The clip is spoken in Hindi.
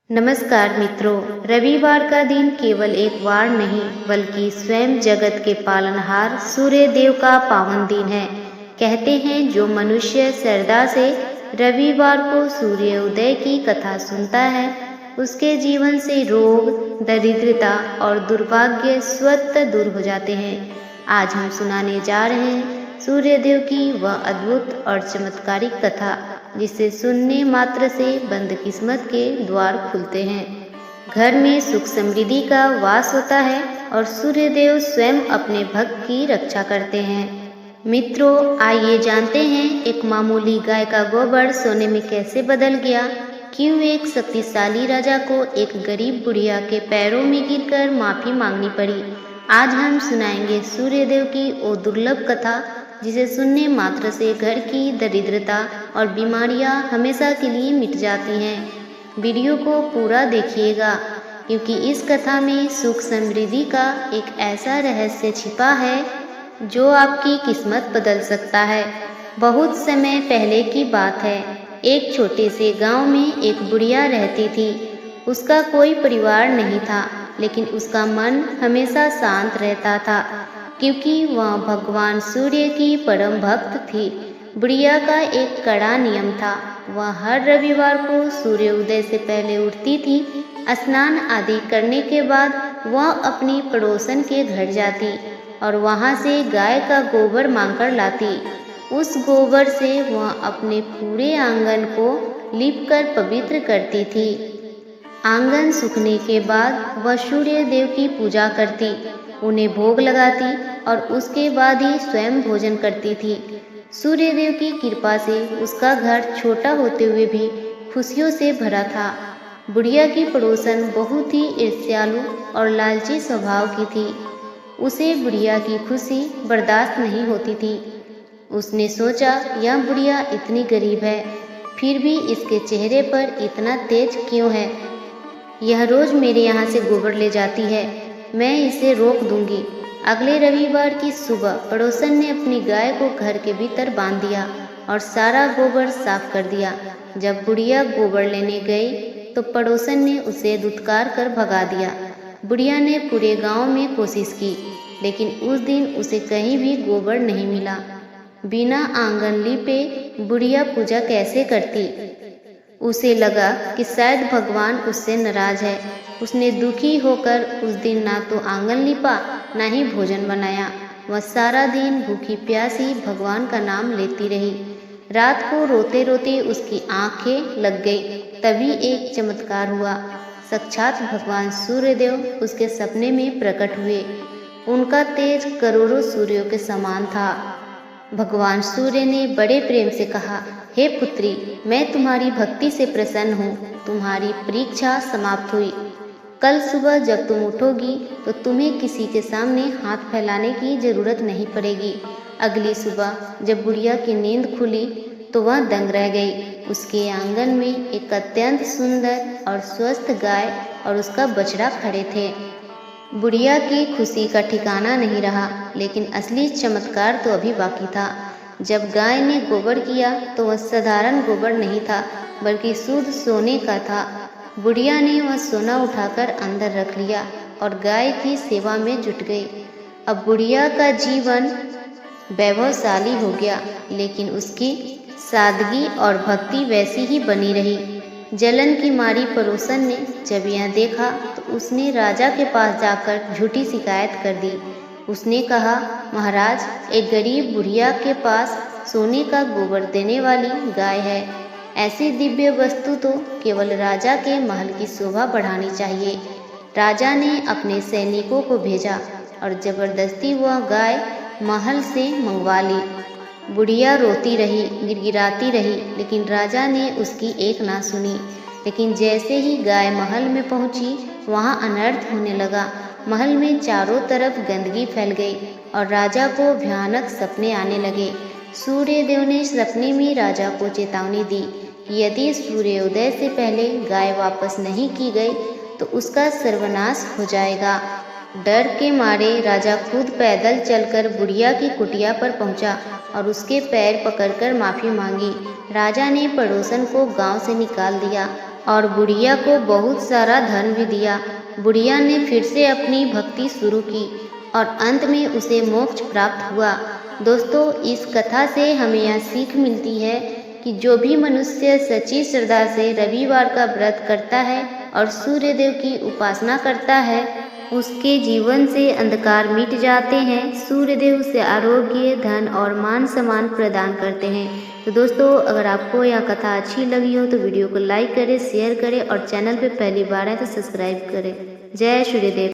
नमस्कार मित्रों। रविवार का दिन केवल एक वार नहीं बल्कि स्वयं जगत के पालनहार सूर्य देव का पावन दिन है। कहते हैं जो मनुष्य श्रद्धा से रविवार को सूर्य उदय की कथा सुनता है उसके जीवन से रोग, दरिद्रता और दुर्भाग्य स्वतः दूर हो जाते हैं। आज हम सुनाने जा रहे हैं सूर्य देव की वह अद्भुत और चमत्कारिक कथा जिसे सुनने मात्र से बंद किस्मत के द्वार खुलते हैं। घर में सुख समृद्धि का वास होता है और सूर्य देव स्वयं अपने भक्त की रक्षा करते हैं। मित्रों, आइए जानते हैं एक मामूली गाय का गोबर सोने में कैसे बदल गया। क्यों एक शक्तिशाली राजा को एक गरीब बुढ़िया के पैरों में गिरकर माफी मांगनी पड़ी। आज हम सुनाएंगे सूर्य देव की वो दुर्लभ कथा जिसे सुनने मात्र से घर की दरिद्रता और बीमारियां हमेशा के लिए मिट जाती हैं। वीडियो को पूरा देखिएगा क्योंकि इस कथा में सुख समृद्धि का एक ऐसा रहस्य छिपा है जो आपकी किस्मत बदल सकता है। बहुत समय पहले की बात है। एक छोटे से गांव में एक बुढ़िया रहती थी। उसका कोई परिवार नहीं था, लेकिन उसका मन हमेशा शांत रहता था क्योंकि वह भगवान सूर्य की परम भक्त थी। बुढ़िया का एक कड़ा नियम था। वह हर रविवार को सूर्य उदय से पहले उठती थी। स्नान आदि करने के बाद वह अपनी पड़ोसन के घर जाती और वहां से गाय का गोबर मांगकर लाती। उस गोबर से वह अपने पूरे आंगन को लीपकर पवित्र करती थी। आंगन सूखने के बाद वह सूर्य देव की पूजा करती, उन्हें भोग लगाती और उसके बाद ही स्वयं भोजन करती थी। सूर्य देव की कृपा से उसका घर छोटा होते हुए भी खुशियों से भरा था। बुढ़िया की पड़ोसन बहुत ही ईर्ष्यालु और लालची स्वभाव की थी। उसे बुढ़िया की खुशी बर्दाश्त नहीं होती थी। उसने सोचा, यह बुढ़िया इतनी गरीब है, फिर भी इसके चेहरे पर इतना तेज क्यों है। यह रोज मेरे यहाँ से गोबर ले जाती है, मैं इसे रोक दूंगी। अगले रविवार की सुबह पड़ोसन ने अपनी गाय को घर के भीतर बांध दिया और सारा गोबर साफ कर दिया। जब बुढ़िया गोबर लेने गई तो पड़ोसन ने उसे धुतकार कर भगा दिया। बुढ़िया ने पूरे गांव में कोशिश की, लेकिन उस दिन उसे कहीं भी गोबर नहीं मिला। बिना आंगन लीपे बुढ़िया पूजा कैसे करती। उसे लगा कि शायद भगवान उससे नाराज है। उसने दुखी होकर उस दिन ना तो आंगन लिपा ना ही भोजन बनाया। वह सारा दिन भूखी प्यासी भगवान का नाम लेती रही। रात को रोते रोते उसकी आंखें लग गई। तभी एक चमत्कार हुआ। साक्षात भगवान सूर्यदेव उसके सपने में प्रकट हुए। उनका तेज करोड़ों सूर्यों के समान था। भगवान सूर्य ने बड़े प्रेम से कहा, हे पुत्री, मैं तुम्हारी भक्ति से प्रसन्न हूँ। तुम्हारी परीक्षा समाप्त हुई। कल सुबह जब तुम उठोगी तो तुम्हें किसी के सामने हाथ फैलाने की जरूरत नहीं पड़ेगी। अगली सुबह जब बुढ़िया की नींद खुली तो वह दंग रह गई। उसके आंगन में एक अत्यंत सुंदर और स्वस्थ गाय और उसका बछड़ा खड़े थे। बुढ़िया की खुशी का ठिकाना नहीं रहा, लेकिन असली चमत्कार तो अभी बाकी था। जब गाय ने गोबर किया तो वह साधारण गोबर नहीं था, बल्कि शुद्ध सोने का था। बुढ़िया ने वह सोना उठाकर अंदर रख लिया और गाय की सेवा में जुट गई। अब बुढ़िया का जीवन वैभवशाली हो गया, लेकिन उसकी सादगी और भक्ति वैसी ही बनी रही। जलन की मारी पड़ोसन ने जब यह देखा तो उसने राजा के पास जाकर झूठी शिकायत कर दी। उसने कहा, महाराज, एक गरीब बुढ़िया के पास सोने का गोबर देने वाली गाय है। ऐसी दिव्य वस्तु तो केवल राजा के महल की शोभा बढ़ानी चाहिए। राजा ने अपने सैनिकों को भेजा और जबरदस्ती वह गाय महल से मंगवा ली। बुढ़िया रोती रही, गिड़गिड़ाती रही, लेकिन राजा ने उसकी एक ना सुनी। लेकिन जैसे ही गाय महल में पहुंची, वहां अनर्थ होने लगा। महल में चारों तरफ गंदगी फैल गई और राजा को भयानक सपने आने लगे। सूर्य देव ने सपने में राजा को चेतावनी दी कि यदि सूर्योदय से पहले गाय वापस नहीं की गई तो उसका सर्वनाश हो जाएगा। डर के मारे राजा खुद पैदल चलकर बुढ़िया की कुटिया पर पहुंचा और उसके पैर पकड़कर माफी मांगी। राजा ने पड़ोसन को गांव से निकाल दिया और बुढ़िया को बहुत सारा धन भी दिया। बुढ़िया ने फिर से अपनी भक्ति शुरू की और अंत में उसे मोक्ष प्राप्त हुआ। दोस्तों, इस कथा से हमें यह सीख मिलती है कि जो भी मनुष्य सच्ची श्रद्धा से रविवार का व्रत करता है और सूर्य देव की उपासना करता है, उसके जीवन से अंधकार मिट जाते हैं। सूर्य देव उसे आरोग्य, धन और मान सम्मान प्रदान करते हैं। तो दोस्तों, अगर आपको यह कथा अच्छी लगी हो तो वीडियो को लाइक करें, शेयर करें और चैनल पर पहली बार है तो सब्सक्राइब करें। जय सूर्यदेव।